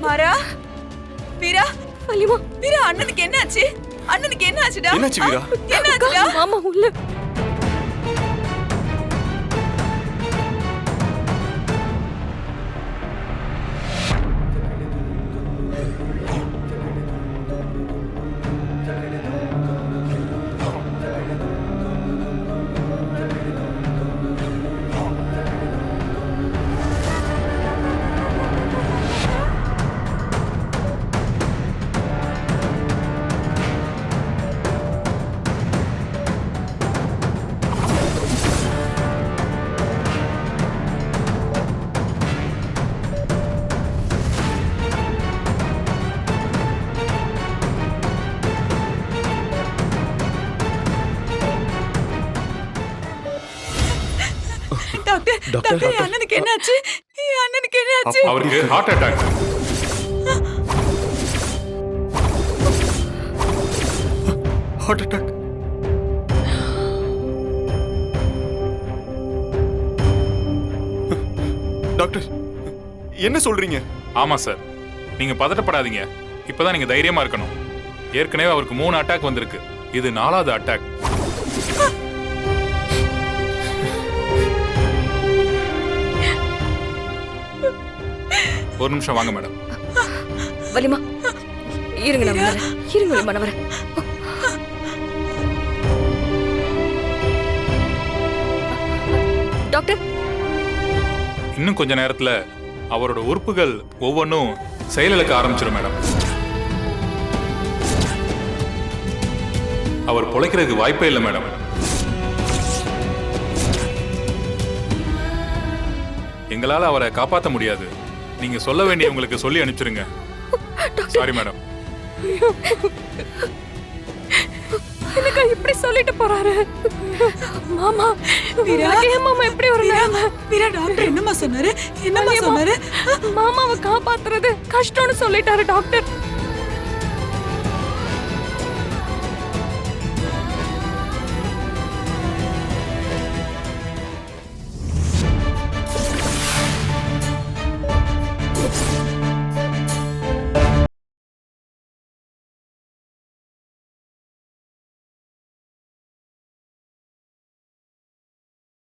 மாறா, வீரா, வலிமா, வீரா, அண்ணனுக்கு என்னாச்சு? அண்ணனுக்கு என்ன ஆச்சுடா? என்னாச்சு வீரா? என்னாச்சுடா? மாமா உள்ள. டாக்டர், டாக்டர், என் அண்ணனுக்கு என்னாச்சு? என் அண்ணனுக்கு என்னாச்சு? அவருக்கு heart attack. Heart attack. Doctor, என்ன சொல்றீங்க? ஆமா சார், நீங்க பதட்டப்படாதீங்க. இப்பதான் நீங்க தைரியமா இருக்கணும். ஏற்கனவே அவருக்கு 3 அட்டாக் வந்திருக்கு. இது 4வது அட்டாக். ஒரு நிமிஷம் வாங்க மேடம். வலிமா, இருங்க நான் வரேன். இருங்க வலிமா, நான் வரேன். டாக்டர், இன்னும் கொஞ்ச நேரத்துல அவரோட உறுப்புகள் ஒவ்வொன்றும் செயலிழக்க ஆரம்பிச்சிடும் மேடம். அவர் பொழைக்கிறதுக்கு வாய்ப்பே இல்லை மேடம். எங்களால அவரை காப்பாற்ற முடியாது. நீங்க சொல்ல வேண்டியவங்களுக்கு சொல்லி அனுப்பிச்சிருங்க. Sorry madam. எனக்கு இப்படி சொல்லிட்டு போறாரு. மாமா, வீரா, ஏன் மாமா இப்படி ஒரு நிலைமை? வீரா, டாக்டர் என்னம்மா சொன்னாரு? என்னம்மா சொன்னாரு? மாமாவை காப்பாத்துறது கஷ்டம்னு சொல்லிட்டாரு டாக்டர்.